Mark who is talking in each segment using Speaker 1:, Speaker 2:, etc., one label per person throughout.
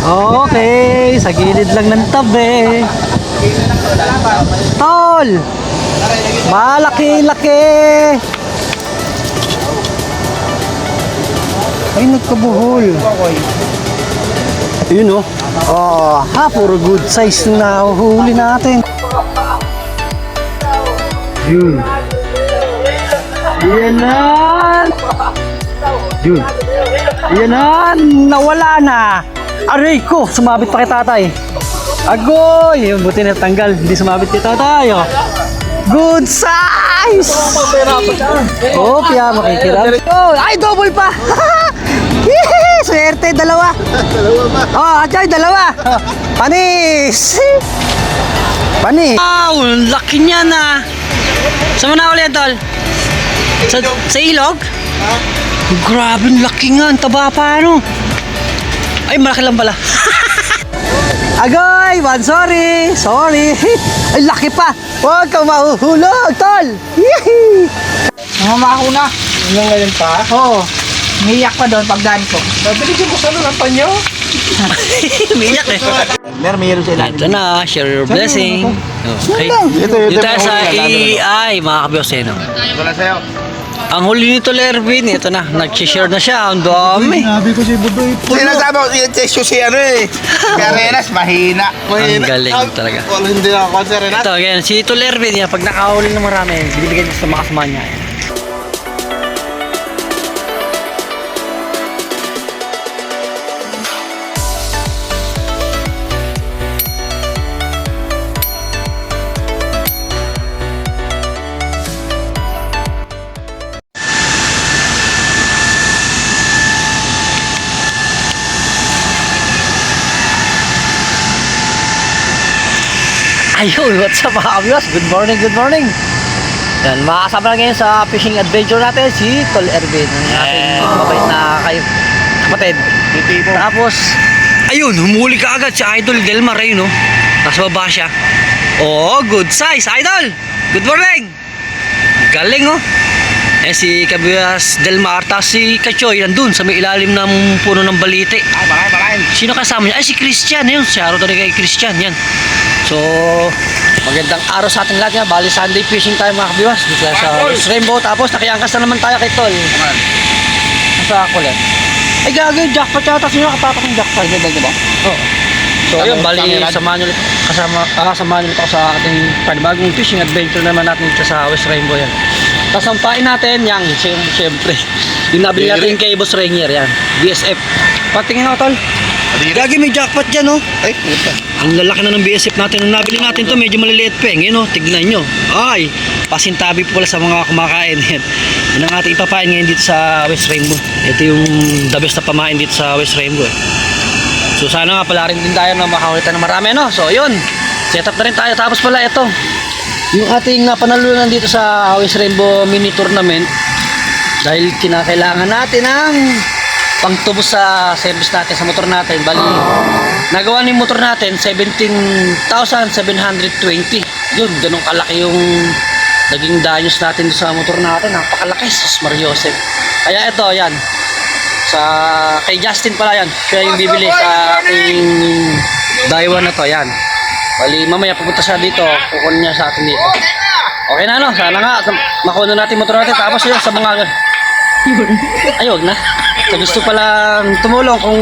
Speaker 1: Okay, sa gilid lang ng tabi. Tol! Malaki-laki! Ay, nagkabuhol. Yun, oh. Oh, puro good size na huli natin. Yun. Yan na. Yun. Yan na. Nawala na. Aray ko. Sumabit pa kay tatay. Agoy. Yun, buti na tanggal. Hindi sumabit kay tatay. Oh. Good size. Oh, piya makikirap. Oh, ay, double pa. Swerte, dalawa. Oh, Ajay, dalawa. Panis. Panis. Wow, laki niya na. Saan mo na ulit, tol? Sa ilog? Grabe, laki nga. Ang taba pa, ano? Ay, malaki lang pala. Agoy, man, sorry. Sorry. Ay, laki pa. Huwag kang mahuhulog, tol.
Speaker 2: Mamamaho na.
Speaker 1: Hanggang ngayon pa?
Speaker 2: Oo. Umiiyak pa doon pagdaan ko.
Speaker 1: Binigyan mo sa ano ng panyo? Umiiyak eh.
Speaker 2: Meron sa ilalim.
Speaker 3: Ito na, share your blessing. Okay.
Speaker 2: Ito
Speaker 3: Dito tayo sa AI, mga kabiyoseno.
Speaker 2: Wala sa'yo.
Speaker 3: Ang huli nito, Lervin, ito na, nag-share na siya. Ang dami.
Speaker 1: Sinabi ko si Budoy.
Speaker 2: Sinasabi ko, si ano eh. Kaya Renas, mahina.
Speaker 3: Ang galing talaga.
Speaker 2: Wala, hindi ako si Renas.
Speaker 3: Ito, ganyan, si Tito Lervin, yan, pag nakahuli ng marami, binibigyan niya sa mga kasama niya. Ayun, what's up mga kabiyos? Good morning, good morning. Yan, makakasama na ngayon sa fishing adventure natin si Tol Ervin. Ang ating mabait na kayo kapatid. Tapos, ayun, humuli ka agad si Idol Delmar ayun, no? Nasa baba siya. Oh, good size, Idol! Good morning! Galing, oh. Eh, si Kabiyas Delmar, tapos si Kachoy nandun sa may ilalim ng puno ng balite.
Speaker 2: Bakain.
Speaker 3: Sino kasama niya? Ay, si Christian. Ayun, si Aro talaga kay Christian. Yan. So, magandang araw sa ating lahat. Bali, Sunday fishing tayo mga kabiwas. Dito tayo sa West Rainbow. Tapos, nakiangkas na naman tayo kay Tol. Nasa ako lang. Ay, gagawin. Jackpot yata. Sino nakatapak ng jackpot? Diba? Oo. So, ayun. Bali, samahan nyo ulit. Samahan nyo ulit ako sa ating panibagong fishing adventure naman natin dito sa West Rainbow. Yan. Tapos, ang pain natin, yang, siyempre. Yung nabili natin kay Boss Rainier. Yan. BSF. Patingin ako, Tol. Gagi, may jackpot dyan, oh.
Speaker 2: Ay, puta.
Speaker 3: Ang lalaki na ng BSF natin. Nung nabili natin to, medyo maliliit pa. Ngayon, oh, tignan nyo. Ay, pasintabi po pala sa mga kumakain. Yan ang ating ipapain ngayon dito sa West Rainbow. Ito yung the best na pamain dito sa West Rainbow. So, sana nga pala rin din tayo na makakulitan ng marami, no? So, yun. Set up na rin tayo. Tapos pala, ito. Yung ating panalunan dito sa West Rainbow mini tournament. Dahil kinakailangan natin ng pangtubos sa service natin sa motor natin. Bali, nagawa ni motor natin 17,720. Yun, ganun kalaki yung naging danyos natin sa motor natin. Napakalaki, sus Mariosep. Kaya ito, yan. Sa kay Justin pala yan. Siya yung bibili sa ating Daiwa na to, yan. Bali, mamaya pupunta siya dito. Kukunin niya sa atin dito. Okay na, no? Sana nga, makuha natin motor natin. Tapos yun, sa mga ay, wag na. So, gusto palang tumulong kung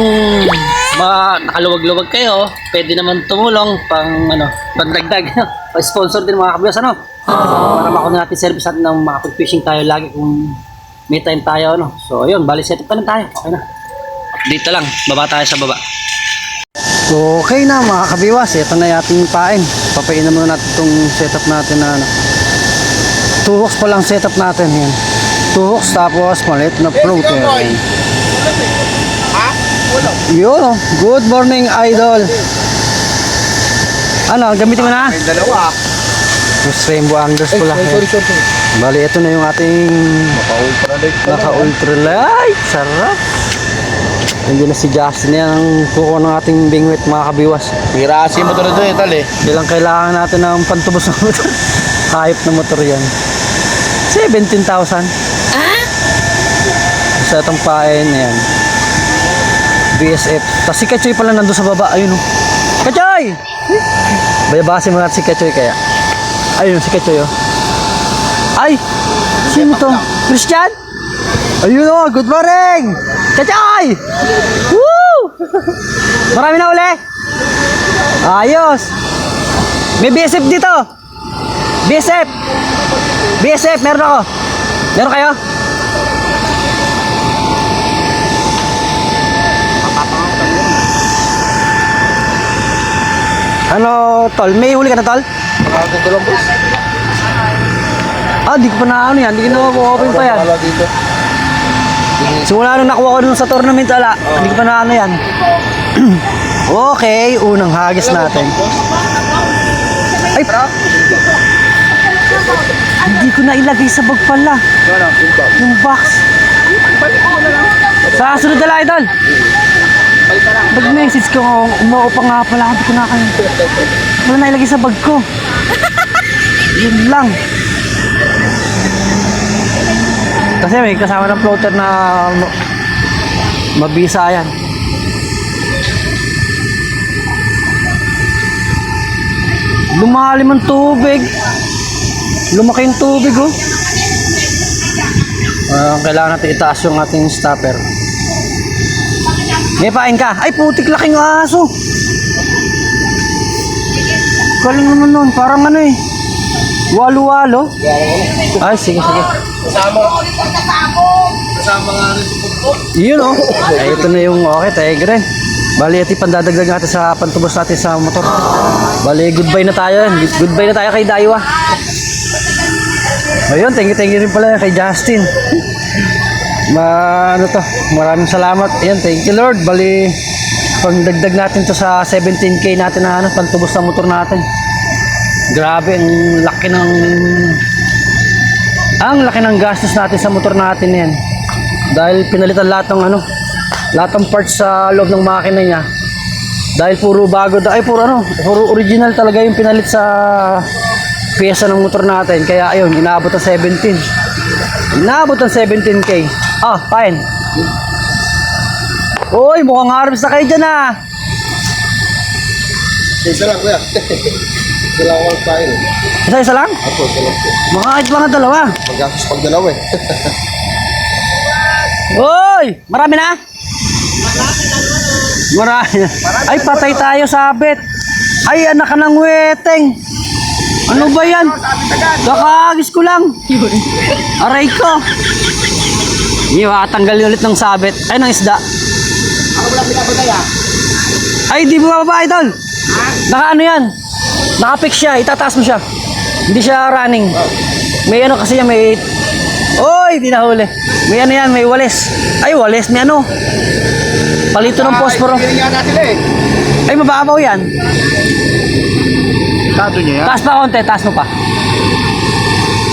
Speaker 3: nakaluwag-luwag kayo, pwede naman tumulong pang pagdagdag. Pa-sponsor din mga kabiyas, ano? Para makuha natin service natin ng makapag-fishing tayo lagi kung may time tayo, ano? So, ayun, bali set up na tayo. Okay na. Dito lang, baba tayo sa baba.
Speaker 1: Okay na mga kabiwas, ito na ating pain. Papainan muna natin itong setup natin na 2 hooks pa lang setup natin yan. 2 hooks tapos maliit na floater. Yun, good morning Idol. Ano, gamitin mo na?
Speaker 2: Ay, dalawa.
Speaker 1: West Rainbow Anglers pala. Bali, ito na yung ating naka-ultralight. Sarap. Nandiyan na si Justin yan ang kukuha ng ating bingwit mga kabiwas.
Speaker 2: Pirasin mo ito na Tal eh.
Speaker 1: Bilang kailangan natin ng pantubos ng motor. Hayop na motor yan. 17,000. Sa itong pain, ayan.
Speaker 3: BSF. Tapos si Kachoy pala nandun sa baba. Ayun oh. Kachoy! Bayabasin mo natin si Kachoy kaya. Ayun si Kachoy oh. Ay! Sino to? Christian? Ayun oh, good morning! Kachoy! Woo! Marami na uli? Ayos! May BSF dito! BSF! BSF, meron ako! Meron kayo? Ano, tol? May huli ka na, tol?
Speaker 2: Makakagulong boss.
Speaker 3: Ah, di ko pa na ano yan. Di ko na open pa yan.
Speaker 2: Wala dito.
Speaker 3: Simula nung nakuha ko dun sa tournament, ala. Di ko pa na ano yan. Okay, unang hagis natin. Ay, hindi ko na ilagay sa bag pala. Yung box. Sa sunod na lang, idol. Nag-message ko, umuo pa nga pala. Hindi ko na kayo. Wala na ilagay sa bag ko. Yun lang. Kasi may kasama ng floater na mabisa yan. Lumalim ang tubig. Lumaki yung tubig oh. Kailangan natin itaas yung ating stopper. May pain ka. Ay putik laking aso. Galing naman nun. Parang ano eh. Walo-walo. Ay sige sige.
Speaker 2: Kasama nga rin si Pupot.
Speaker 3: Yun oh. Ay ito na yung okay. Tigre. Bali ito pandadagdag natin sa pantubos natin sa motor. Bali goodbye na tayo. Goodbye na tayo kay Daiwa. Ayun, thank you rin pala kay Justin. Ano to, maraming salamat. Ayun, thank you Lord. Bali, pagdagdag natin to sa 17k natin na ano, pantubos ng motor natin. Grabe, ang laki ng gastos natin sa motor natin yan. Dahil pinalitan lahat ng ano, lahat ng parts sa loob ng makina niya. Dahil puro bago, puro original talaga yung pinalit sa pyesa ng motor natin. Kaya ayun, inaabot ng 17. Inaabot ng 17k. Ah, fine. Uy, mukhang harvest na kayo dyan ah.
Speaker 2: Isa lang kuya. Isa lang ako tayo.
Speaker 3: Isa lang?
Speaker 2: Ako, isa lang po.
Speaker 3: Mga dalawa.
Speaker 2: Mag-asos pag dalawa eh.
Speaker 3: Uy, marami na? Marami. Ay, patay tayo sabit. Ay, anak ka ng weteng. Ano ba yan? Kakagis ko lang. Aray ko. Tanggalin ulit ng sabit. Ay, ng isda.
Speaker 2: Ako wala pinapagay ah.
Speaker 3: Ay, di ba ba, idol? Naka ano yan? Naka-fix siya. Itataas mo siya. Hindi siya running. May ano kasi yan, may... Oy, di nahuli. May ano yan, may walis. Ay, walis. May ano. Palito ng posporo.
Speaker 2: Hindi nga sila eh.
Speaker 3: Ay, mababaw yan.
Speaker 2: Tato niya yan.
Speaker 3: Taas pa konti, taas mo pa.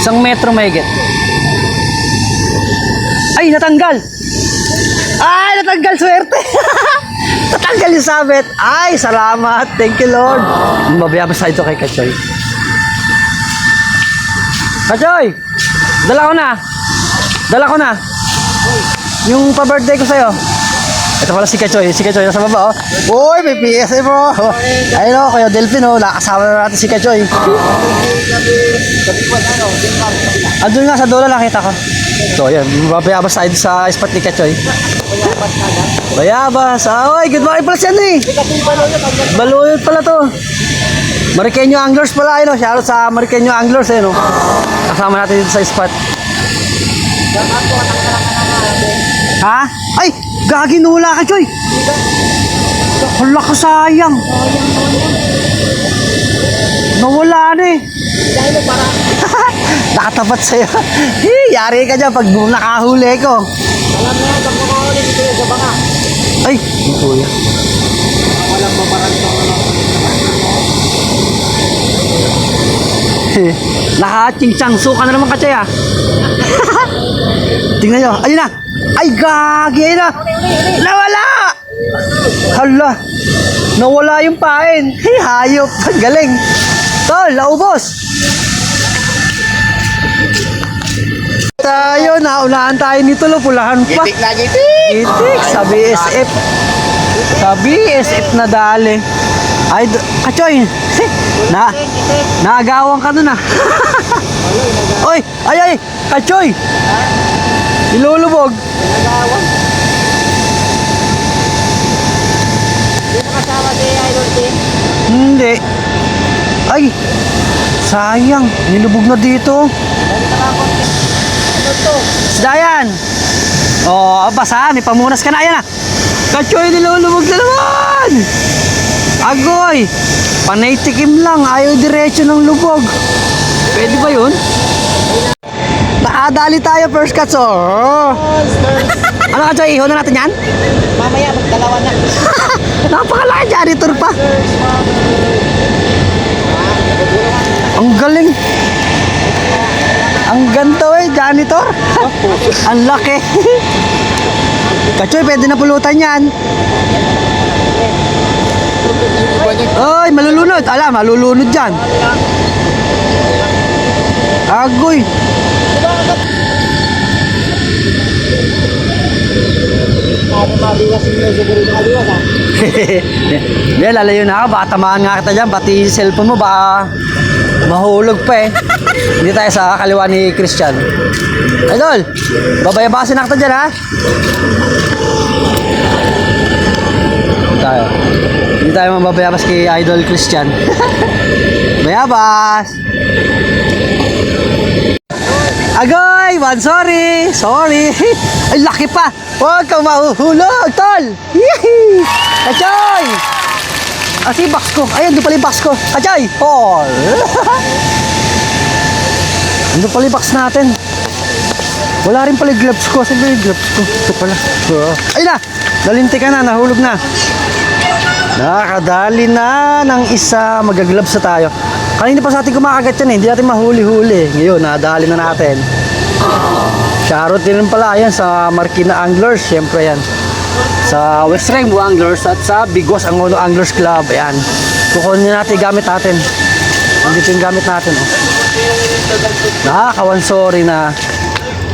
Speaker 3: 1 metro mahigit. Ay, natanggal. Ay, natanggal, swerte. Natanggal yung sabit. Ay, salamat. Thank you, Lord. Mabayabas tayo ito kay Kachoy. Kachoy, dala ko na. Yung pa-birthday ko sa'yo. Ito pala si Kachoy. Si Kachoy nasa baba, oh. Uy, may PSA bro. Ayun, oh, kayo Delphin, oh. Nakasama na natin si Kachoy. Andun nga sa dulo, nakita ko. So, yan. Mabayabas tayo sa spot ni Kachoy. Bayabas. Oy, good morning pala siya, eh. Baluyot pala to. Mariqueño Anglers pala, ayun, oh. Shoutout sa Mariqueño Anglers, ayun, oh. Kasama natin dito sa spot. Ha? Ay! Gagi, nula ka, Choy! Hala ka, sayang! Nawala na eh! Nakatapat sa'yo. Yari ka dyan pag nakahuli ko.
Speaker 2: Alam mo, pag makahuli dito yung sa banga.
Speaker 3: Ay! Ito yan.
Speaker 2: Walang maparantong ano.
Speaker 3: Naka-ching-chang suka na naman ka, Choy, ah. Tingnan nyo. Ayun na! Ay, gagi! Ayun na! Nawala! Hala! Nawala yung pain. Hey, hayop! Galing! Tol, naubos! Tayo, naunahan tayo nito, pulahan pa.
Speaker 2: Gitik na gitik!
Speaker 3: Itik sa BSF.
Speaker 1: Sa BSF na dali. Ay, Kachoy, naagawan ka dun ah. Oy, ay, Kachoy. Ilulubog. Hindi. Ay, sayang. Nilubog na dito. Dayan. Oh, basa. May pamunas ka na. Ayan ah. Kachoy, nilulubog na naman. Agoy. Panay tikim lang. Ayaw diretso ng lubog. Pwede ba yun? Nakadali tayo first cuts oh. Ano Kachoy, ihon na natin yan?
Speaker 3: Mamaya, magdalawa na.
Speaker 1: Napakalaki janitor pa. Ang galing. Ang ganda eh, janitor. Ang laki. Kachoy, pwede na pulutan yan. Ay, malulunod. Ala, malulunod dyan. Agoy. Hindi, lalayo na ako. Baka tamaan nga kita dyan. Pati cellphone mo, baka mahulog pa eh. Hindi tayo sa kaliwa ni Christian. Idol, babayabasin na kita dyan ha. Tayo. Hindi tayo mababayabas kay Idol Christian. Bayabas! Agoy! Sorry! Ay, laki pa! Huwag kang mahuhulog, tol! Yee! Kachoy! Si box ko. Ayun, doon pala yung box ko. Kachoy! Paul! Doon pala yung box natin. Wala rin pala yung gloves ko. Saan ba yung gloves ko? Ito pala. Ayun na! Nalinti ka na, nahulog na. Nakadali na ng isa. Mag-gloves na tayo. Kanina pa sa atin kumakagat yan eh. Hindi natin mahuli-huli. Ngayon, nadali na natin. Shoutout din pala yan sa Marikina Anglers. Siyempre yan. Sa West Rainbow Anglers at sa Bigwas Angono Anglers Club. Ayan. Kukunin natin yung gamit natin. Andito yung gamit natin. Oh. Nakakawan sorry na.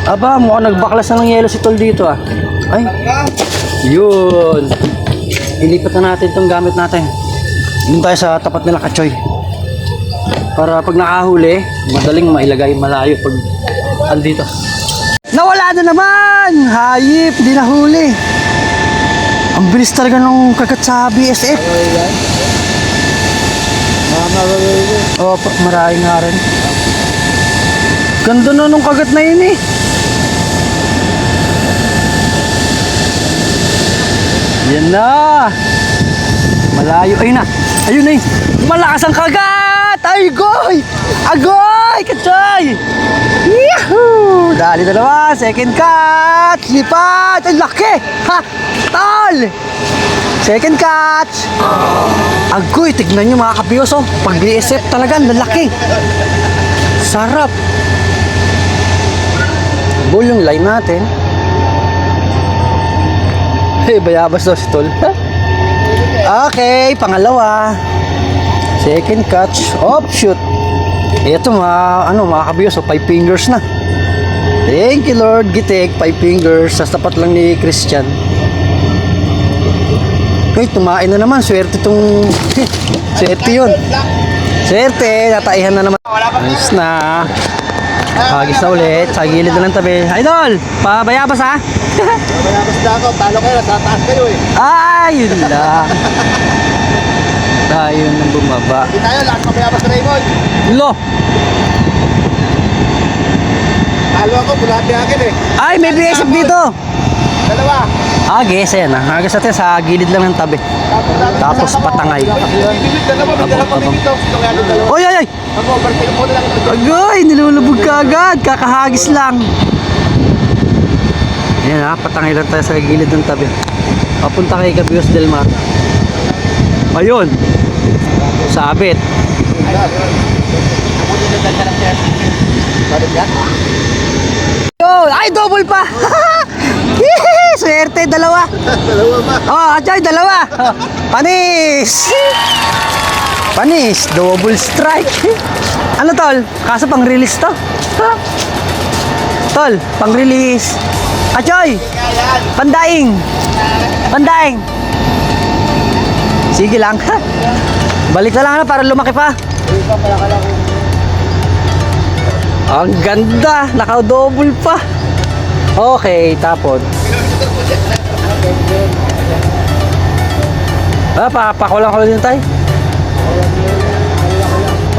Speaker 1: Aba, mukhang nagbaklas na ng yelo si Tol dito ah. Ay. Yun. Ilipat na natin itong gamit natin. Doon tayo sa tapat nila Kachoy. Para pag nakahuli, madaling mailagay malayo pag andito. Nawala na naman! Hayip, di nahuli. Ang bilis talaga nung kagat sa BSF. Oo, marami nga rin. Ganda na nung kagat na yun eh. Yan na. Malayo. Ayun na. Ayun na eh. Malakas ang kagat! Ay, goy! Agoy! Kachoy! Yahoo! Dali na naman. Second catch. Lipat. Ang laki. Ha! Tol! Second catch. Agoy. Tignan nyo mga kapiyos oh. Pag BSF talaga. Lalaki. Sarap. Bull yung line natin. Hey, bayabas daw si Tol. Okay, pangalawa. Second catch, offshoot. Ito mga kabiyos, 5 fingers na. Thank you Lord, gitik, 5 fingers. Sa tapat lang ni Christian. Uy, tumain na naman. Swerte itong... Swerte yun. Swerte, nataihan na naman. Ayos na. Hagis na ulit, sa gilid na ng tabi. Idol, pabayabas ha?
Speaker 2: Mayabas na ako, talo kayo, nasa taas kayo eh.
Speaker 1: Ay, yun lang. Tayo nang bumaba.
Speaker 2: Hindi tayo, lakas mamayabas na Raymond.
Speaker 1: Lo!
Speaker 2: Talo ako, bulati akin eh.
Speaker 1: Ay, may BSF dito!
Speaker 2: Dalawa.
Speaker 1: Agis, ayan ha. Agis natin sa gilid lang ng tabi. Tapos patangay.
Speaker 2: Bibit dalawa, may dalawa dito. Sino kaya yung dalawa?
Speaker 1: Oy, ay, ay!
Speaker 2: Ako, overtake mo na lang ito.
Speaker 1: Agoy, nilulubog ka agad. Kakahagis lang. Ayan ha, patangay lang tayo sa gilid ng tabi. Papunta kay Cabios del Mar. Ayun. Sabit. Oh, ay, double pa. Swerte, dalawa.
Speaker 2: Dalawa ba?
Speaker 1: Oh, Achay, dalawa. Panis. Panis, double strike. Ano tol? Kaso pang release to. Ha? Tol, pang release. Achay. Pandaing. Pandaing. Sige lang. Balik na lang na para lumaki pa. Ang ganda. Naka-double pa. Okay, tapon. Pakulang ko din tayo.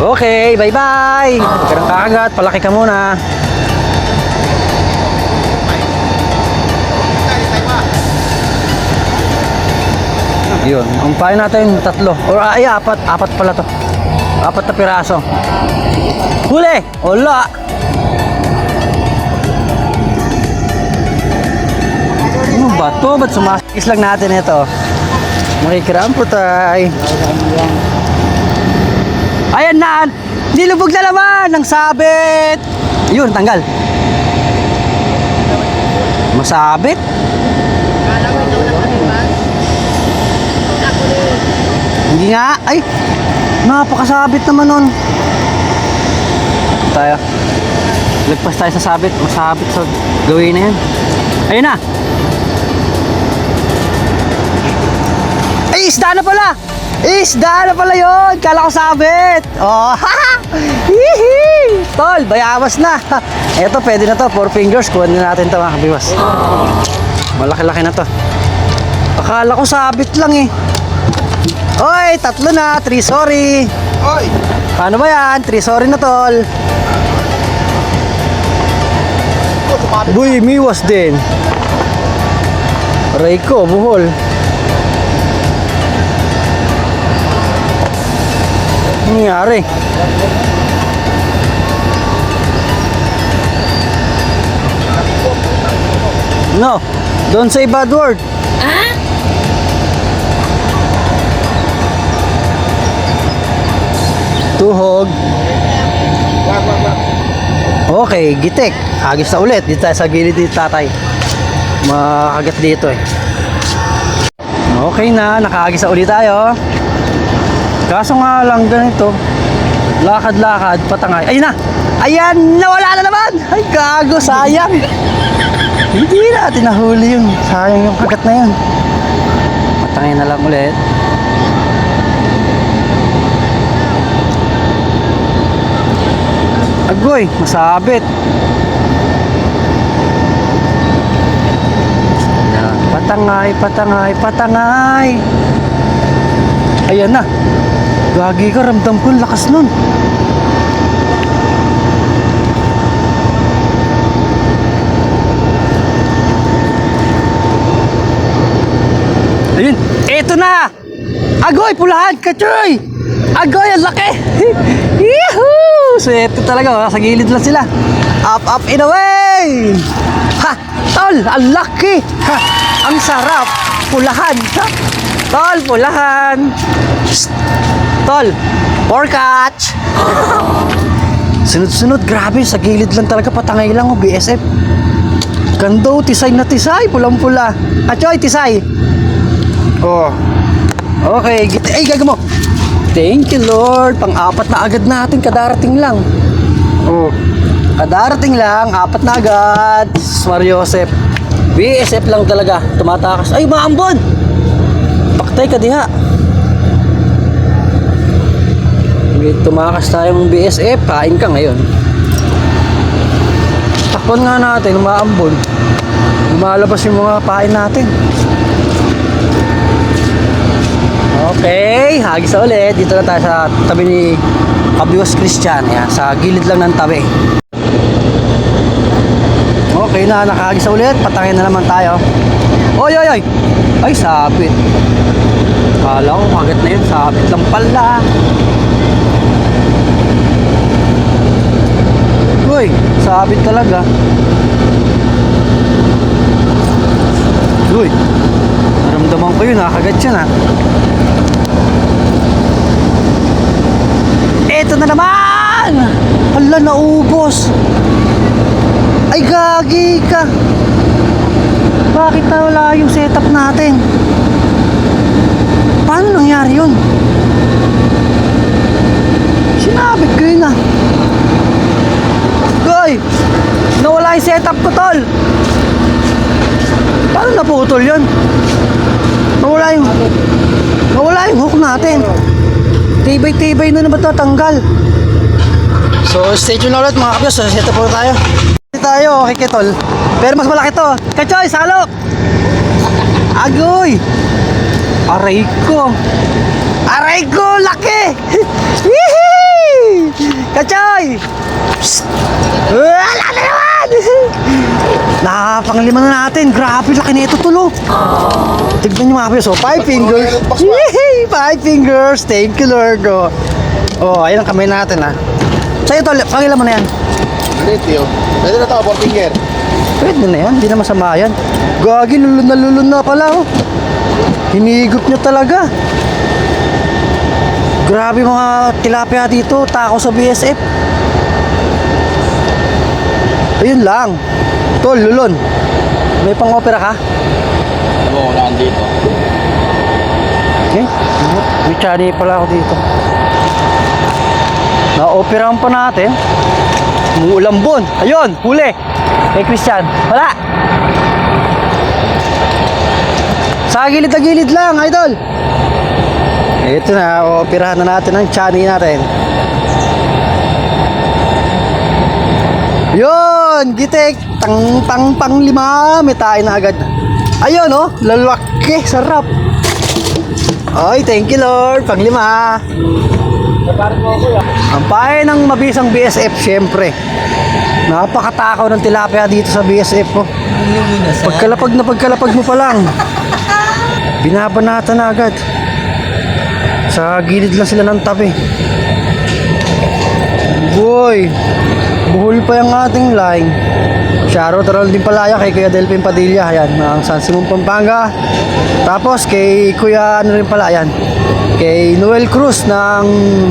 Speaker 1: Okay, bye-bye. Huwag ka nang kakagat. Palaki ka muna. Yun. Ang pain natin, 3. Or ay, 4. 4 pala to. 4 na piraso. Huli! Wala! Ano ba to? Ba't sumasikis lang natin ito? Makikirampo tayo. Ayan na! Nilubog na naman ng sabit! Yun, tanggal. Masabit? Hindi nga. Ay! Napakasabit naman nun. Tayo. Lagpas tayo sa sabit. Masabit sa gawin na yan. Ayun na! Ay, isda na pala! Isda na pala yun! Kala ko sabit! Oh, hihi! Tol, bayawas na! Eto, pwede na to. 4 fingers. Kuha na natin to, mga kabiwas. Malaki-laki na to. Akala ko sabit lang eh. Oy, 3 na. 3 sorry.
Speaker 2: Oy!
Speaker 1: Paano ba yan? 3 sorry na, tol. Boy, miwas din. Aray ko, buhol. Ano nangyari? No, don't say bad word. Tuhog. Okay, gitik. Agis na ulit. Dito tayo sa gilid dito, tatay. Makagat dito eh. Okay na, nakaagis na ulit tayo. Kaso nga lang ganito. Lakad-lakad, patangay. Ayun na! Ayan! Nawala na naman! Ay, gago, sayang! Hindi natin nahuli yun. Sayang yung kagat na yun. Patangay na lang ulit. Agoy, masabit. Patangay, patangay, patangay. Ayan na. Gagi ka, ramdam ko ang lakas nun. Ayun, eto na. Agoy, pulahan, kachoy. Agoy, ang laki. Yehoo! So eto talaga, sa gilid lang sila. Up, up, in a way. Ha, tol, ang laki. Ha, ang sarap. Pulahan. Ha? Tol, pulahan. Psst. Tol, for catch. Sunod-sunod, grabe, sa gilid lang talaga, patangay lang, BSF. Gando, tisay na tisay, pulang-pula. Achoy, tisay. Oh. Okay, ay, gaga mo. Thank you, Lord. Pang-4 na agad natin, kadarating lang. Oh. Kadarating lang, 4 na agad. Mario Joseph. BSF lang talaga, tumatakas. Ay, maambon. Paktay ka diha. Tumakas tayong BSF, kain ka ngayon. Takpan nga natin, umaambon. Lumalabas yung mga pain natin. Okay, hagis na ulit. Dito na tayo sa tabi ni Kabiwas Christian. Ayan, sa gilid lang ng tabi. Okay na, nakahagis na ulit. Patangin na naman tayo. Oy, oy, oy. Ay, sabit. Kala ko, kagat na yun. Sabit lang pala. Uy, sabit talaga. Uy, naramdaman ko yun, nakagat yun ha. Eto na naman! Hala, naubos. Ay, gagi ka. Bakit nawala yung setup natin? Paano nangyari yun? Sinabit ko yun ah. Goy! Nawala yung setup ko, tol. Paano naputol yun? Nawala yung... Nawala yung hook natin. Tibay-tibay na ba ito tanggal? So, stay tuned na ulit mga kapyos. So, set up po tayo. Tayo, okay Kitol. Pero mas malaki to. Kachoy, salok! Agoy! Aray ko! Aray ko! Laki! Hihi! Kachoy! Psst! Wala na naman! Nakapanglima na natin. Grabe, laki na ito tulo. Tignan nyo mga kapyos. So, 5 fingers. Hihi! 5 fingers. Thank you, Lord. Oh, ayun ang kamay natin ha. Sa'yo tol, pangilan mo na yan.
Speaker 2: Ulit yun. Pwede na ito, 4 finger.
Speaker 1: Pwede na yan, hindi na masama yan. Gagi, lulun na pala oh. Hinigop niya talaga. Grabe mga tilapia dito, tako sa BSF. Ayun lang. Tol, lulun. May pang-opera ka?
Speaker 2: Ano mo, unahan dito.
Speaker 1: Okay. May chani pala ako dito. Na-operahan pa natin. Mulambon. Ayun, huli. Kay Christian. Wala. Sa gilid na gilid lang, idol. Ito na, operahan na natin ang chani natin. Yun, gitik. Pang 5. May tayo na agad. Ayun, oh. Lalaki. Sarap. Ay, thank you, Lord. Pang 5. Ang pahay ng mabisang BSF, syempre. Napakatakaw ng tilapia dito sa BSF po. Pagkalapag mo pa lang, binabanata na agad. Sa gilid lang sila ng tabi. Boy, buhol pa yung ating line. Shoutout din pala kay Kuya Delphin Padilla, ayan, ng San Simon, Pampanga. Tapos kay Kuya ano rin pala, ayan, kay Noel Cruz ng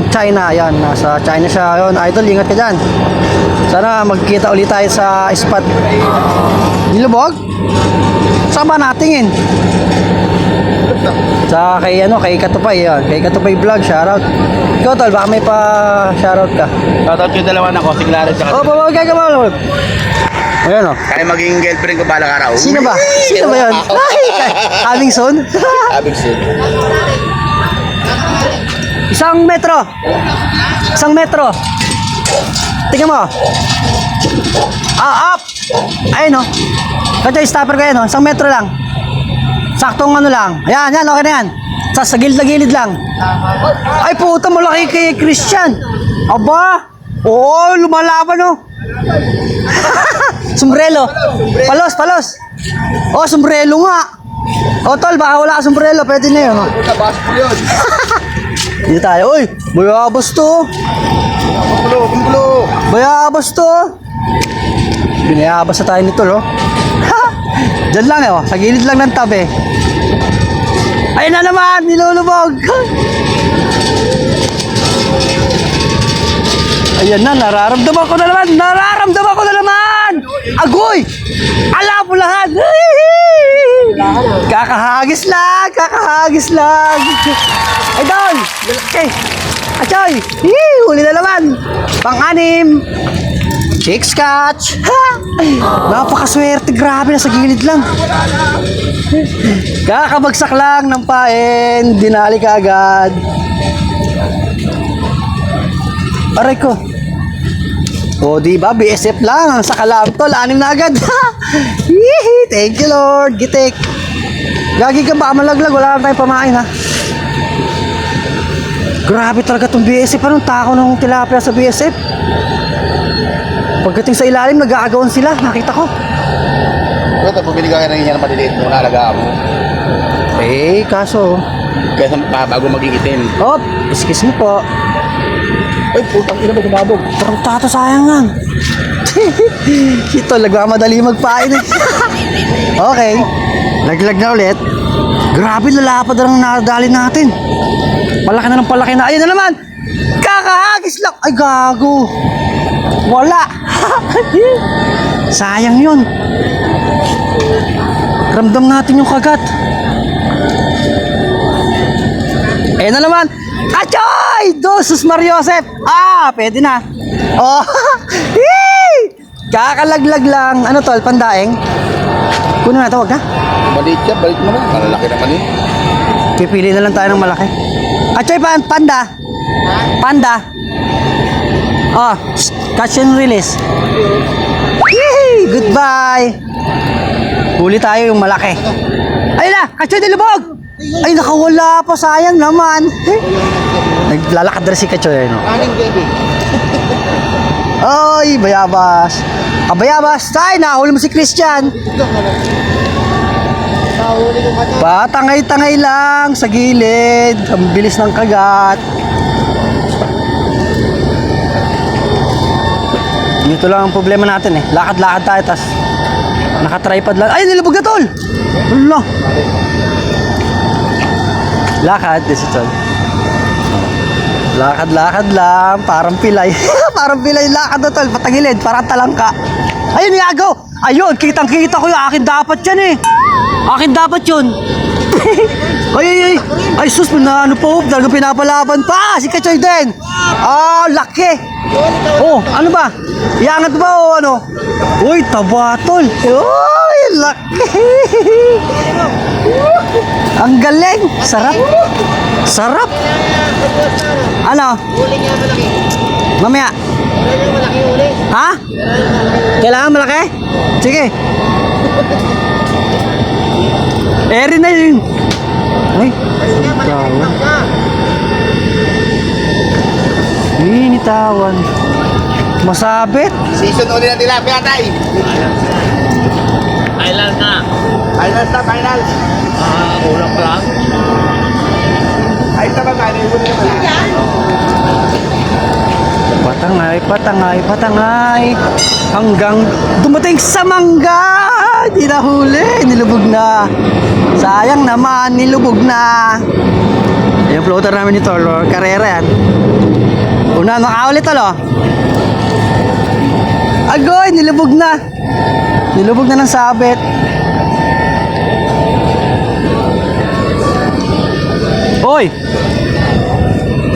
Speaker 1: China, ayan, nasa China siya, yun, idol, ingat ka dyan. Sana magkita ulit tayo sa spot. Nilubog? Saan ba natingin? Sa kay ano, kay Katupay, ayan, kay Katupay Vlog, shoutout. Ikaw tol, baka may pa shoutout ka.
Speaker 2: Shoutout yung dalawa na ko, si Clarence at
Speaker 1: Oh, babawag ka ba? Ayan o.
Speaker 2: kaya maging girlfriend ko balang araw.
Speaker 1: Sino ba? Sino ba yun? Ay, coming soon?
Speaker 2: Abig soon.
Speaker 1: 1 metro. 1 metro. Tingnan mo. Up. Ayun o. Kaya stopper ko yan o. 1 metro lang. Saktong ano lang. Ayan, okay na yan. Sa gilid na gilid lang. Ay puta, malaki kay Christian. Aba. Oo, lumalaban o. Sombrero. Palos. Oh, sombrero nga. Oh, tol, baka wala ka sombrero. Pwede na yun.
Speaker 2: Nabas ko yun.
Speaker 1: Dito tayo. Uy, bayabas to.
Speaker 2: Kumbulo.
Speaker 1: Bayabas to. Binayabas na tayo nito, no? Diyan lang, eh. Sa gilid lang ng tabi. Ayun na naman, nilulubog. Ayan na, nararamdaman ko na naman. Agoy! Alapulahan! Kakahagis lang. Ay, doon! Okay. Achoy! Huli na naman. Pang-6. Chicks catch. Napakaswerte, grabe, nasa gilid lang. Kakabagsak lang ng pain. Dinali ka agad. Aray ko. O, diba? BSF lang. Sa kalamtol, 6 na agad. Thank you, Lord. Gitik. Gagi ka ba? Malaglag. Wala lang tayong pamain, ha? Grabe talaga itong BSF. Anong tako ng tilapia sa BSF? Pagdating sa ilalim, nag-aagawan sila. Nakita ko.
Speaker 2: Ito, bumili ka rin yan ng maliliit mo, nalagaan mo.
Speaker 1: Eh, kaso.
Speaker 2: Kaya bago maging itim.
Speaker 1: Hop, excuse me po.
Speaker 2: Ay, putang ina mo, gumabog.
Speaker 1: Parang tato sayang lang. Ito, nagmamadali magpain eh. Okay. Laglag na ulit. Grabe, lalapad na lang nadali natin. Palaki na ng palaki na. Ayun na naman. Kakahagis lang. Ay, gago. Wala. Sayang yun. Ramdam natin yung kagat. Ayun na naman. Achoy! Dosus Mariosep! Pwede na. Oh! Kakalaglag lang. Ano tol? Pandaeng? Kunin na ito, wag na.
Speaker 2: Maliit yan, balik mo na. Malalaki naman eh.
Speaker 1: Pipili na lang tayo ng malaki. Kachoy, panda. Panda. Oh, catch and release. Yee! Goodbye. Huli tayo yung malaki. Ayun na, Kachoy, nilubog. Ay, nakawala pa, sayang naman. Naglalakad na si Kachoy, no? Ay, bayabas. Bayabas, tayo, nahuli mo si Christian. Patangay-tangay lang sa gilid. Ang bilis ng kagat. Dito lang ang problema natin eh. Lakad-lakad tayo, tas nakatripod lang. Ay, nilubog na, tol. Wala. Lakad, this is tol. Lakad-lakad lang. Parang pilay. Parang pilay lakad na, tol. Patagilid, parang talangka. Ayun, Iago. Ayun, kitang-kita ko yung akin dapat yan eh. Akin dapat yun. Ay, sus, na ano po, talagang pinapalaban pa. Si Kachoy din. Ah, laki. Oh, ano ba? Iangat ba o ano? Uy, taba, tol. Uy, laki. Ang galing. Sarap. Sarap. Ano? Mamaya. Ha? Kailangan malaki? Sige. Eri na yun. Ay. Tawan. Initawan. Masabit.
Speaker 2: Season uli na tilapia, tay.
Speaker 3: Island na.
Speaker 2: Finals na, finals.
Speaker 3: Ulang pa lang.
Speaker 2: Ayos na ba tayo? Huli naman na.
Speaker 1: Patangay, patangay, patangay. Hanggang dumating sa mangga. Di na huli. Nilubog na. Sayang naman, nilubog na. Yung floater namin nito, Lord Carrera yan. Una, nakaulit talo. Agoy, nilubog na. Nilubog na ng sabit. Oy!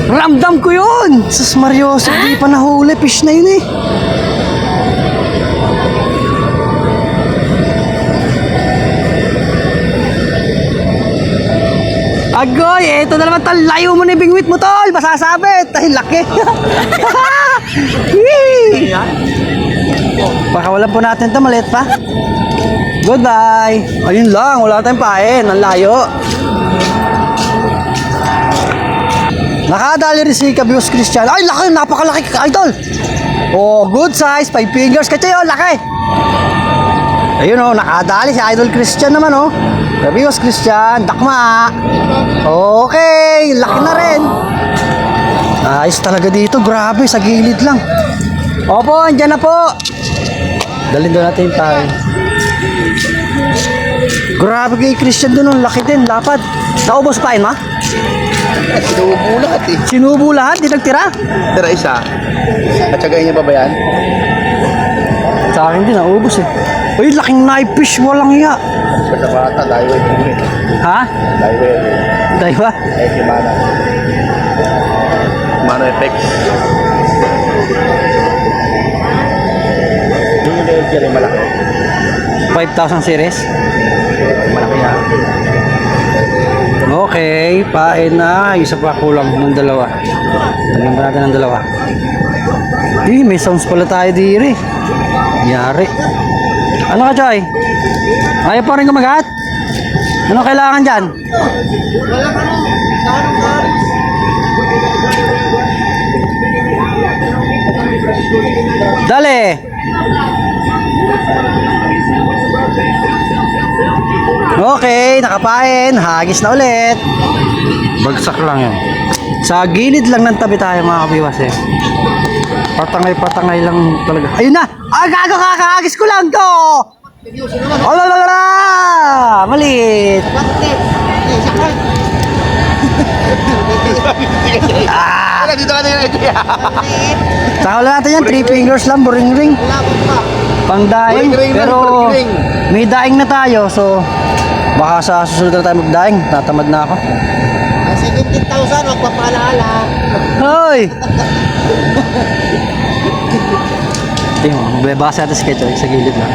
Speaker 1: Ramdam ko yun! Sus Marioso, di pa nahuli. Fish na yun eh. Agoy, eto na naman tol. Layo mo na yung bingwit mo, tol. Masasabit. Ay, laki. Yee! Pakawalan po natin ito. Maliit pa. Goodbye. Ayun lang. Wala tayong pain. Ang layo. Nakadali rin si Kabios Christian. Ay, laki. Napakalaki, idol. Oh, good size. 5 fingers. Kasi yun, laki. Ayun oh, nakadali si Idol Christian naman oh. Kabios Christian, dakma. Okay, laki na rin. Ayos talaga dito, grabe, sa gilid lang. Opo, andyan na po. Dalhin doon natin yung tayo. Grabe kay Christian doon, laki din, lapad. Naubos pa yun, ma?
Speaker 2: Sinubo lahat eh.
Speaker 1: Sinubo lahat, di nagtira?
Speaker 2: Tira isa. At sagayin niya ba ba yan?
Speaker 1: Sa akin din, naubos eh. Uy, laking knife fish, walang iya.
Speaker 2: Sa bata, dahil wait.
Speaker 1: Ha?
Speaker 2: Dahil wait.
Speaker 1: Dahil ba?
Speaker 2: Eh, si Mana. Mana effects. Yung level rin malaki.
Speaker 1: 5,000 series.
Speaker 2: Malaki yan.
Speaker 1: Okay, pain na. Isa pa kulang ng dalawa. Lagyan ba natin ng dalawa? May sounds pala tayo diri. Yari. Ano ka, Joy? Ayaw pa rin kumagat? Ano kailangan dyan? Dali! Okay, nakapain. Hagis na ulit. Bagsak lang yan. Sa gilid lang ng tabi tayo mga kabiwas eh. Patangay-patangay lang talaga. Ayun na! Ah, gago, kakahagis ko lang to! Oh, lalala! Malit!
Speaker 2: Ah! Dito ka na yun.
Speaker 1: Saka wala natin yan, 3 fingers lang, boring ring. Pang daing,
Speaker 2: Boring ring lang,
Speaker 1: pero
Speaker 2: boring ring.
Speaker 1: may daing na tayo, so baka sa susunod na tayo magdaing, tatamad na ako.
Speaker 4: 17,000, magpapalaala.
Speaker 1: Hoy! Tingnan mo, bebasa natin si Kechoy sa gilid na.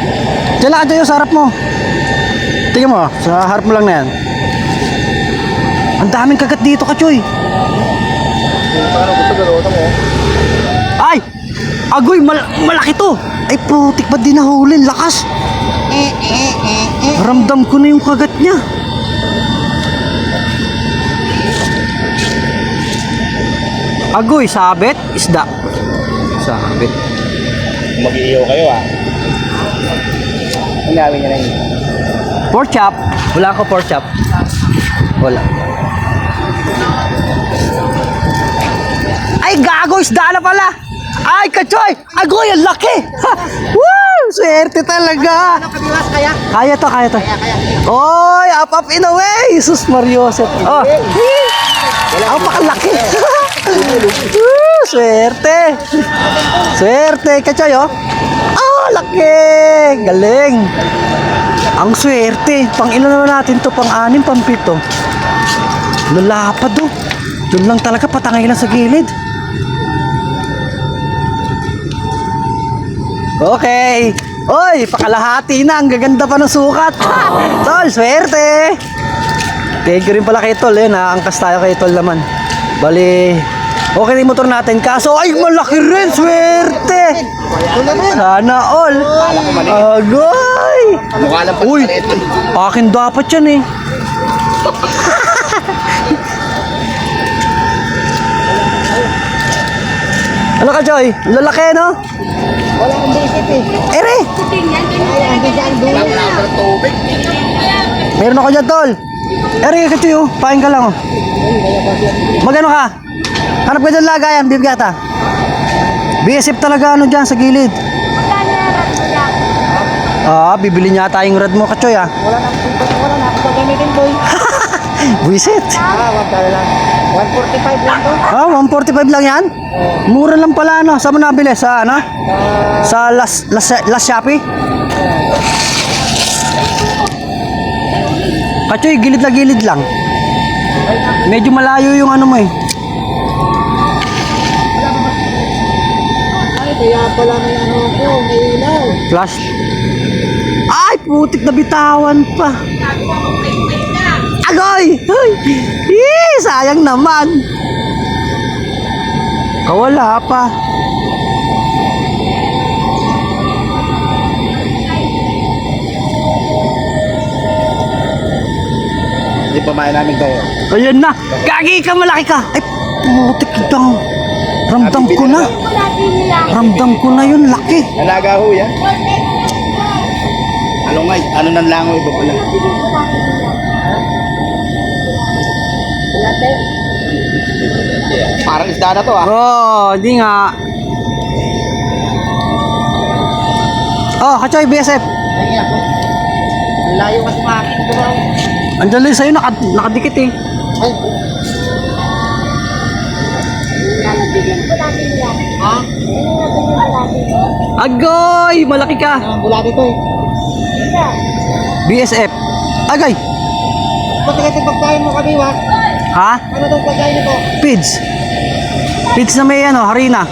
Speaker 1: Diyan lang kayo sa harap mo. Tingnan mo, sa harap mo lang na yan. Ang daming kagat dito, Kachoy. Ay! Agoy, malaki to. Ay, putik ba din nahulin? Lakas. Ramdam ko na yung kagat niya. Agoy, sabit, isda. Sabit.
Speaker 2: Mag-iiyaw kayo ah. Ang gawin niya na yun.
Speaker 1: Pork chop. Wala ko pork chop. Wala. Ay, gago, isda na pala. Ay, Kachoy! Agoy, ang laki! Ha! Woo! Swerte talaga!
Speaker 4: Ano kabiwas kaya?
Speaker 1: Kaya to, kaya to.
Speaker 4: Kaya.
Speaker 1: Oy, up in a way! Sus Mariosep. Oh. Ang pakalaki. Woo! Swerte! Swerte, Kachoy, oh. Oh, laki! Galing! Ang swerte. Pang ilan naman natin to? Pang-6, pang-7. Lalapad, oh. Doon lang talaga, patangay lang sa gilid. Okay. Oy, pakalahati na. Ang gaganda pa ng sukat. Tol, swerte. Thank you rin pala kay Tol. Yan, angkas tayo kay Tol naman. Bali, okay na yung motor natin. Kaso, ay, malaki rin. Swerte. Sana all. Agoy.
Speaker 2: Mukha lang
Speaker 1: Uy,
Speaker 2: pagkalit.
Speaker 1: akin dapat yan eh. Ano ka, Joy? Lalaki, no?
Speaker 4: Wala akong basic eh.
Speaker 1: Ere!
Speaker 4: Ay, ando dyan doon.
Speaker 2: Wala ka ng tubig.
Speaker 1: Meron ako dyan, Tol. Ere, Kachoy, oh. Pahin ka lang, oh. Magano ka? Hanap ka dyan lagayan, bibigata. BSF talaga, ano dyan, sa gilid. Bibili niya tayong rad mo, Kachoy, ah.
Speaker 4: Wala na ako gagamitin boy.
Speaker 1: Buisit.
Speaker 4: Wag ka lang. 145 lang to.
Speaker 1: 145 lang yan? Mura lang pala, ano? Saan mo nabili? Sa, ano? Sa Las Shopee? Kachoy, gilid na gilid lang. Medyo malayo yung ano mo eh.
Speaker 4: Ay, kaya pala may ano ko, may ilaw.
Speaker 1: Flash. Ay, putik na bitawan pa. Agoy! Ay! Sayang naman. Kawala pa.
Speaker 2: Hindi pa main namin kayo.
Speaker 1: Ayan na. Gagi ka, malaki ka. Ay, putik lang. Ramdam ko na. Ramdam ko na yun, laki.
Speaker 2: Nalaga ho yan. Ano nga, ano nang langoy iba pala. Parang isda na to ah.
Speaker 1: Di nga. Oh, Kachoy, BSF.
Speaker 4: Ay, ako. Ang layo kasi makin ko ba?
Speaker 1: Andiyan lang sa'yo, nakadikit eh.
Speaker 4: Ay. Ha?
Speaker 1: Agoy! Malaki ka.
Speaker 4: Ang bulati to eh.
Speaker 1: BSF. Agay.
Speaker 4: Pati kasi pagkain mo kabiwas,
Speaker 1: Ha?
Speaker 4: ano tong pagkain nito?
Speaker 1: Pids. Pids na may ano, harina.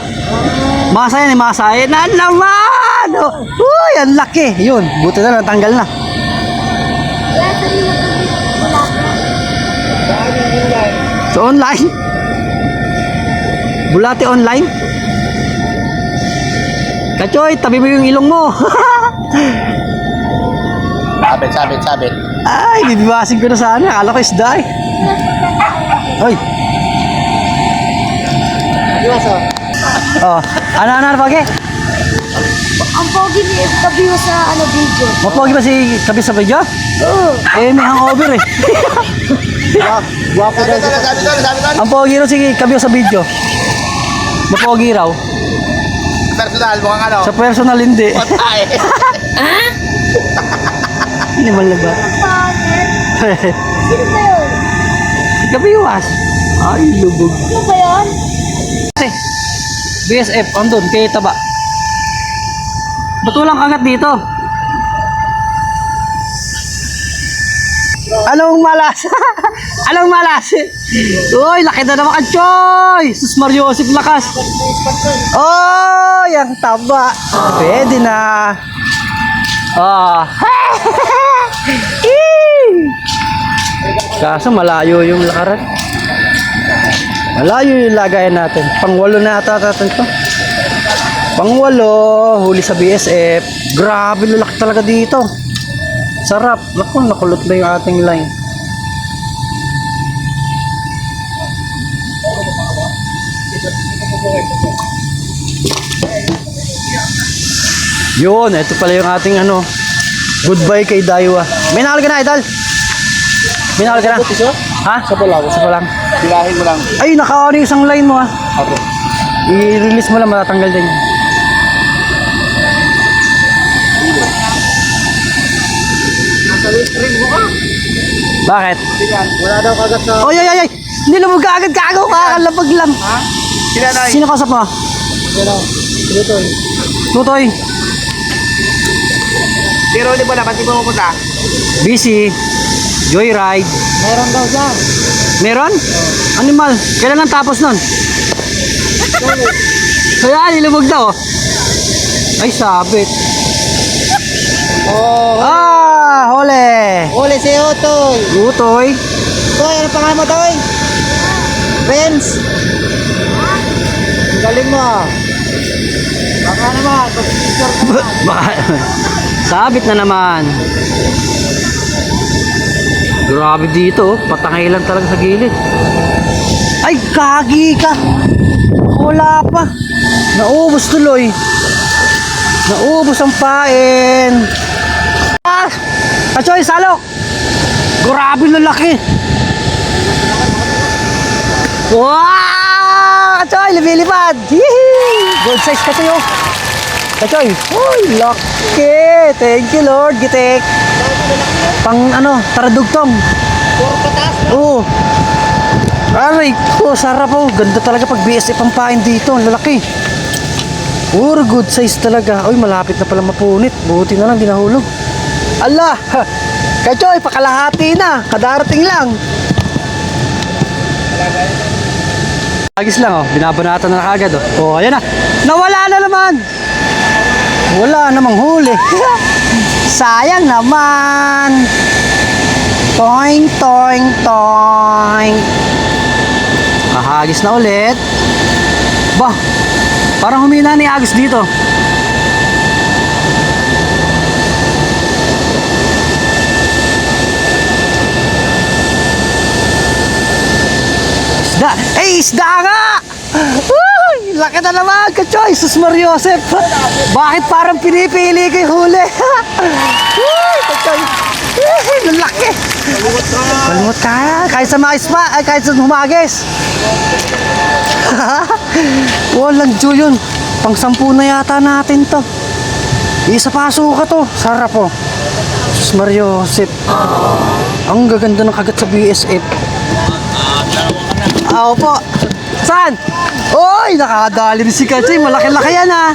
Speaker 1: Masa yan eh, masa. Eh, na naman! Oh, uy, ang laki. Yun, buti na, natanggal na.
Speaker 4: Saan yung inline?
Speaker 1: So, online? Bulate online? Kachoy, tabi mo yung ilong mo.
Speaker 2: Sabit.
Speaker 1: Ay, bibiwasin ko na sana. Akala ko isda eh. Hoy.
Speaker 4: Kabiwas oh.
Speaker 1: Oh, ano, Pagi?
Speaker 5: Ang pogi ni Kabiyo sa video.
Speaker 1: Mapogi ba si Kabi sa video? Oo. Eh, may hangover eh.
Speaker 4: Guwapo daw siya.
Speaker 2: Sabi ko.
Speaker 1: Ang pogi raw si Kabi sa video. Mapogi raw.
Speaker 2: Personal, mukhang ano.
Speaker 1: Sa personal hindi.
Speaker 2: Patay.
Speaker 1: Hindi man lang ba?
Speaker 5: Sino ba yun?
Speaker 1: Kabiwas. Ay, lubog.
Speaker 5: Sino ba yun?
Speaker 1: BSF, andun, kay Taba. Ba't walang angat dito? Anong malas? Anong malas? Uy, laki na naman ka, Choy! Sus Mariosip, lakas! Oh, yung taba. Pwede na. Oh. Kaso malayo yung lakaran. Malayo yung lagayan natin. Pang-8 na ata natin to. Pang-8, huli sa BSF. Grabe, lalaki talaga dito. Sarap. Naku, nakulot na yung ating line. Yun, ito pala yung ating ano. Goodbye kay Daiwa. May nakal ka na, idol? May nakal ka na? Ha? Sa pa lang.
Speaker 2: Bilahin mo lang.
Speaker 1: Ay, nakaano yung isang line mo ha.
Speaker 2: Okay.
Speaker 1: I-release mo lang, matatanggal din. Bakit?
Speaker 4: Wala daw kagat sa...
Speaker 1: Oy, ay! Hindi na mo agad kagaw, kakalapag lang.
Speaker 2: Sinanay.
Speaker 1: Sino kausap mo?
Speaker 4: Ano? Dito eh.
Speaker 1: Tutoy.
Speaker 2: Pero di ba na, ba't di ba pupunta?
Speaker 1: Busy. Joyride.
Speaker 4: Meron daw dyan.
Speaker 1: Meron? Animal. Kailan ang tapos nun? Kaya, nilubog daw. Ay, sabit.
Speaker 4: Oh.
Speaker 1: Hole.
Speaker 4: Uli si Otoy.
Speaker 1: Tutoy.
Speaker 4: Toy, ano pangalan mo, Toy? Friends. Ang galing mo ah. Baka naman, pag-picture ka naman.
Speaker 1: Baka, sabit na naman. Grabe dito, patangay lang talaga sa gilid. Ay, kagi ka. Wala pa. Naubos tuloy. Naubos ang pain. Ah! Kachoy, salok. Grabe lalaki. Wow! Kachoy, lumilipad. Hihi! Good size kachoy oh. Kachoy. Uy, laki. Thank you Lord, gitik. Pang ano, taradugtong.
Speaker 4: Puro pataas.
Speaker 1: Oo. Aray ko, sarap oh. Ganda talaga pag BSF ang pain dito. Ang lalaki. Puro good size talaga. Uy, malapit na pala mapunit. Buti na lang, di nahulog. Allah! Kachoy, pakalahati na. Kadarating lang. Agis lang oh. Binabanatan na kagad oh. Oh, ayan na. Nawala na naman. Wala namang huli. Sayang naman. Toing, toing, toing. Kahagis na ulit. Bah, parang humina ni Agis dito. Isda! Eh, isda nga! Uy, laki na naman, Kachoy! Sus Mariosep! Bakit parang pinipili kay huli? Uy, Kachoy! Uy, laki! Kalimot ka! Kahit sa mais pa, ay kahit sa humagis! Walang Diyo yun! Pang-10 na yata natin to. Isa paso ka to. Sarap po. Sus Mariosep! Ang gaganda ng kagat sa BSF. Ah, opo. Saan? Oy, nakadali rin si Kachoy. Malaki-laki yan ha.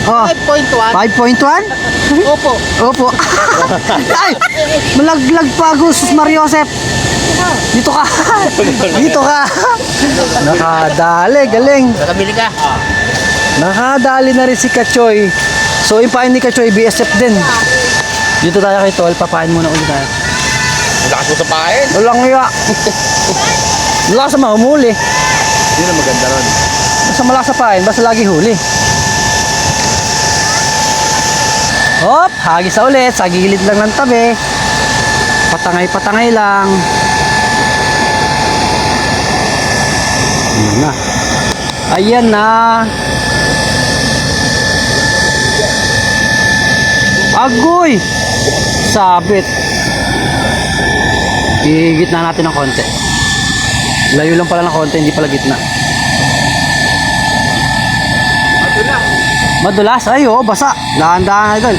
Speaker 1: Oh.
Speaker 4: 5.1.
Speaker 1: 5.1?
Speaker 4: Opo.
Speaker 1: Opo. Ay, malaglag pa Sus Mariosep. Dito ka. Dito ka. Nakadali, galing.
Speaker 2: Nakabili ka?
Speaker 1: Nakadali na rin si Kachoy. So, yung pain ni Kachoy, BSF din. Dito tayo kay Tol. Papain muna ulit tayo.
Speaker 2: Lakas mo sa pain.
Speaker 1: Walang iya. Malakas sa mahumuli.
Speaker 2: Yun ang maganda ron.
Speaker 1: Basta malakas sa pain, basta lagi huli. Hop, hagis sa ulit. Sa gilid lang ng tabi. Patangay-patangay lang. Ayan na. Ayan na. Agoy! Sabit. Igit na natin ng konti. Layo lang pala ng konti, hindi pala gitna.
Speaker 2: Madulas.
Speaker 1: Madulas? Ay, oh, basa. Dahan-dahan na idol.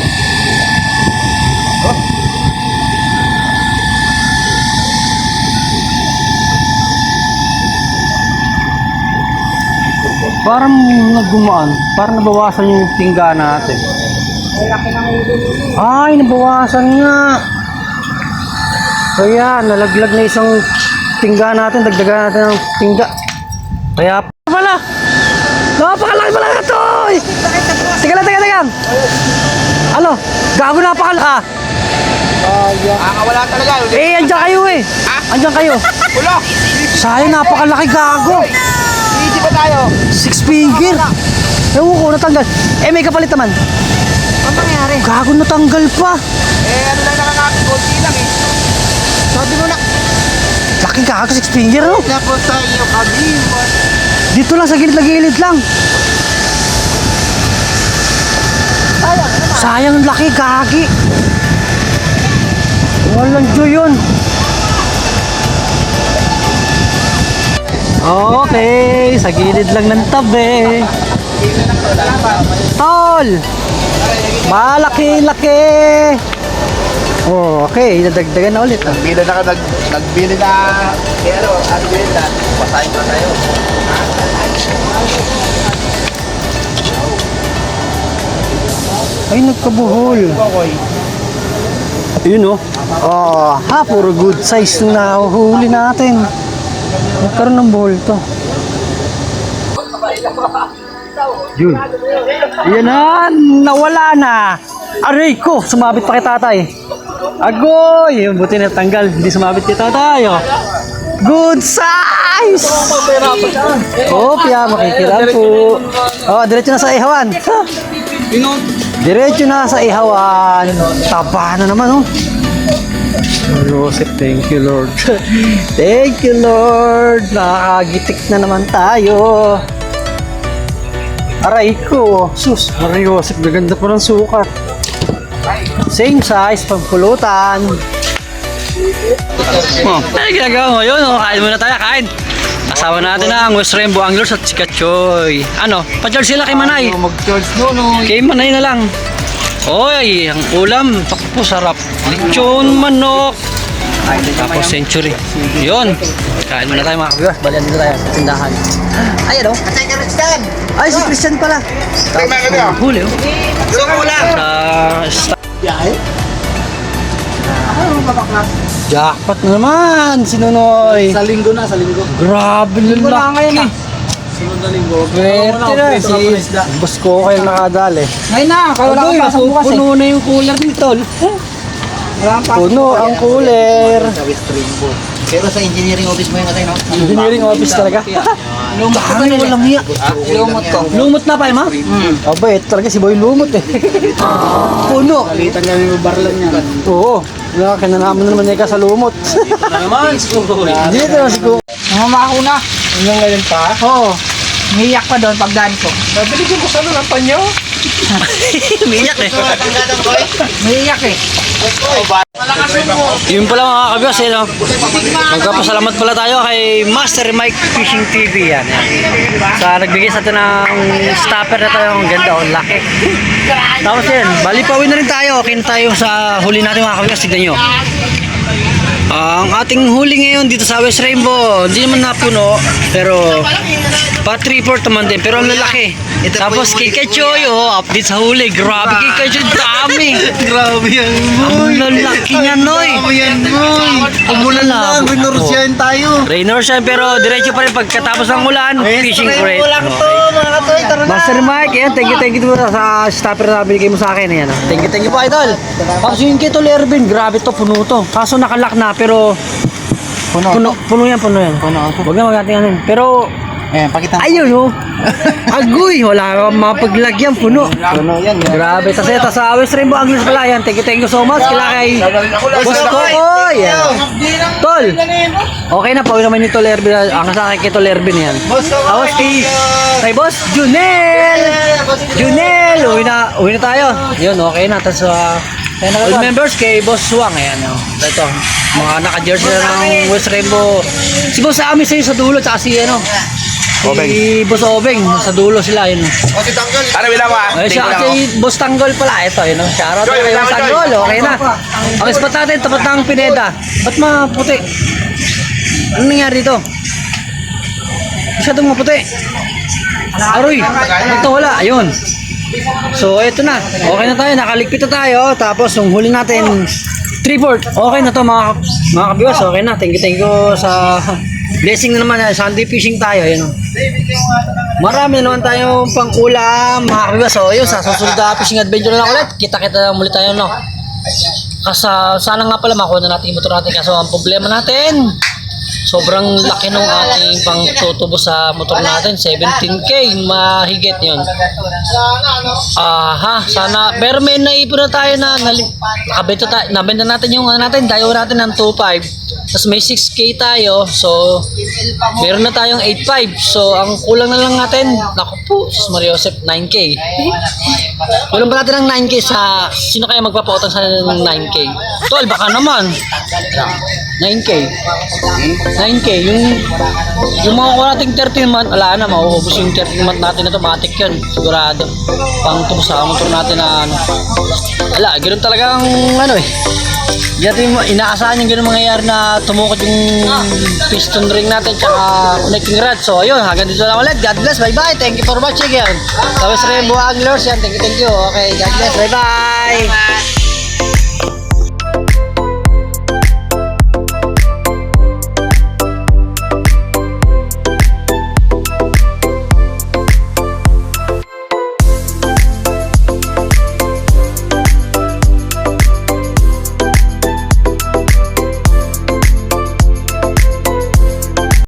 Speaker 1: Parang naggumaan. Parang nabawasan yung tingga natin. Ay, nabawasan nga. Kaya, nalaglag na isang tingga natin. Dagdagan natin ng tingga. Kaya pala. Napakalaki pala ito. Teka lang, teka lang. Ano? Gago napakalaki.
Speaker 2: Wala talaga.
Speaker 1: Eh, andyan kayo eh. Andyan kayo.
Speaker 2: Ulo!
Speaker 1: Sayang, napakalaki gago.
Speaker 2: Easy pa tayo.
Speaker 1: 6 figure. Ewan ko, natanggal. Eh, may kapalit naman.
Speaker 4: Ano nangyari?
Speaker 1: Gago, natanggal pa.
Speaker 2: Ano lang nakakapit. Konti lang eh.
Speaker 4: Sabi mo na.
Speaker 1: Laki gago, 6 finger, no?
Speaker 2: Tapos tayo kabiwan.
Speaker 1: Dito lang, sa gilid na gilid lang. Sayang, laki, gagi. Walang Diyo yun. Okay, sa gilid lang ng tabi. Tol! Malaki-laki! Oh, okay, nadagdagan na ulit.
Speaker 2: Nagbili na ka, nagbili na. Pero, ano yun na? Pasahin pa tayo.
Speaker 1: Ay, nagkabuhol. Ayun, oh. Oh, puro good size na huli natin. Nagkaroon ng buhol to. Yun. Yan na, nawala na. Aray ko, sumabit pa kay tatay. Agoy, buti na tanggal. Hindi sumabit kay tatay, oh. Good size! Opya, makikiram po. Oh, diretso na sa ihawan. Diretso na sa ihawan. Taba na naman, oh. Joseph, thank you, Lord. Thank you, Lord. Nakakagitik na naman tayo. Aray ko. Sus, Maria Joseph, gaganda pa ng sukat. Same size, pagpulutan. Oh, ano ginagawa mo yun? Oh, kain muna tayo, kain. Kasama natin ang West Rainbow Anglers at si Kachoy. Ano, pa-charge sila kay Manay.
Speaker 2: Mag-charge no.
Speaker 1: Kay Manay na lang. Oy, ang ulam, takpo sarap. Lechon manok. Tapos century. Yun. Kain muna tayo mga kabiwas. Balian dito tayo sa tindahan. Ayan o.
Speaker 4: Atay ka Christian.
Speaker 1: Ay, si Christian pala.
Speaker 2: Tingnan ka niyo.
Speaker 1: Huli oh.
Speaker 2: Gusto mo lang.
Speaker 1: Jackpot na naman, si Nonoy.
Speaker 4: Sa linggo na, sa linggo.
Speaker 1: Grabe lulak.
Speaker 4: Wala ngayon eh.
Speaker 1: Swerte na, si boss ko kayo nakadali.
Speaker 4: Ngayon na, kaya wala kang pasok bukas eh.
Speaker 1: Puno na yung cooler dito.
Speaker 4: Wala kang pasok
Speaker 1: Puno
Speaker 4: bukas,
Speaker 1: ang
Speaker 4: eh.
Speaker 1: cooler.
Speaker 4: Sa West Rainbow. Pero sa engineering office mo yung atay, no?
Speaker 1: Engineering office talaga.
Speaker 4: Lumot ko
Speaker 1: Ay, walang hiya.
Speaker 4: Lumot ko.
Speaker 1: Lumot na pa, ma? Abay, talaga si Boy lumot eh. Puno.
Speaker 4: Kalitan lang yung barlan niya.
Speaker 1: Oo. Kinanaman na naman niya ka sa lumot.
Speaker 4: Naman, siguro.
Speaker 1: Dito na siguro.
Speaker 4: Namamako na.
Speaker 2: Hanggang ngayon pa.
Speaker 4: Oo. Umiiyak pa doon pagdaan ko.
Speaker 2: Nabiligyan ko sa ano ng panyo.
Speaker 1: Umiiyak eh.
Speaker 4: Umiiyak eh.
Speaker 1: Yun pala mga kabiwas eh, no? Magpapasalamat pala tayo kay Master Mike Fishing TV yan. Sa nagbigay sa atin ng stopper na tayo. Ang ganda, ang laki. Tapos yan, bali pauwi na rin tayo. Okay na tayo sa huli natin mga kabiwas. Tignan nyo. Ang ating huli ngayon dito sa West Rainbow, hindi naman napuno, pero pa 3/4 naman din, pero ang lalaki. Tapos kay Kechoy, oh, update sa huli. Grabe kay Kechoy, dami.
Speaker 2: Grabe yan.
Speaker 1: Ang lalaki niya, Noy.
Speaker 2: yan, boy.
Speaker 1: Umulan lang.
Speaker 2: Winurusyan tayo.
Speaker 1: Rainor siya, pero diretso pa rin pagkatapos ng ulan, fishing crate.
Speaker 2: mga katoy. Tara na.
Speaker 1: Master Mike, yan, thank you po sa stopper na binigay mo sa akin. Yan, thank you po, idol. Tapos yung kay Tol Ervin, grabe to, puno to. Kaso nakalock na, pero puno yan. Huwag na mag-ating pero
Speaker 4: Pakita.
Speaker 1: ayun, oh. Agoy, wala kang mapaglagyan, puno.
Speaker 2: Yan.
Speaker 1: Grabe, tas ito sa West Rainbow Anglers pala yan. Thank you so much. Kila kay Boss Kokoy. Tol, okay na, pauwi naman yung Tol Ervin. Ang sa akin kay Tol Ervin yan. Tapos kay Boss Junel. Uwi na tayo. Yun, okay na. Tapos all members kay Boss Swang. Ayan, oh. Ito, mga naka-jersey na ng West Rainbow. Si Boss Ami sa dulo, tsaka si si Boss Obeng, sa dulo sila, yun.
Speaker 2: Ano bilang mo ah?
Speaker 1: Ay, siya si Boss Tanggol pala, ito, yun. Shoutout
Speaker 2: Joy,
Speaker 1: kay Boss
Speaker 2: Joy.
Speaker 1: Tanggol, okay na. Ang spot natin, tapat ng Pineda. Ba't maputi? Ano nangyari dito? Masyadong maputi. Aroy, ito wala, ayun. So, ito na. Okay na tayo, nakaligpit na tayo. Tapos, yung huli natin, 3/4. Okay na to mga kabiwas, okay na. Thank you sa
Speaker 3: Blessing na naman, Sunday fishing tayo, yun. Marami naman tayong pangkulam, mga kabibas. So, yun, sa susunod na fishing adventure na lang ulit. Kita-kita na muli tayo, no? Kasi sana nga pala makuha na natin yung motor natin. Kaso ang problema natin, sobrang laki ng ating pang tutubo sa motor natin. 17K, mahigit yun. Sana. Pero may naipon na tayo na nabenta natin yung natin. Tayo natin ng 2.5. Tapos may 6K tayo. So, meron na tayong 8.5. So, ang kulang na lang natin, naku po, Mario Joseph, 9K. Kulang pa natin ng 9K sa, sino kaya magpapautang sa ng 9K? Tol, baka naman. 9K. 9K. Yung mga kuha nating 13 month, wala na, mauubos yung 13 month natin na ito, matik yun. Sigurado. Pang tubo sa motor natin na ano. Wala, ganoon talaga ang ano eh. Hindi natin inaasahan yung gano'n mangyayari na tumukot yung piston ring natin tsaka connecting rod. So ayun, hanggang dito lang ulit. God bless, bye bye. Thank you for watching yan. Tapos Rainbow Anglers yan. Thank you. Okay, God bless, bye bye.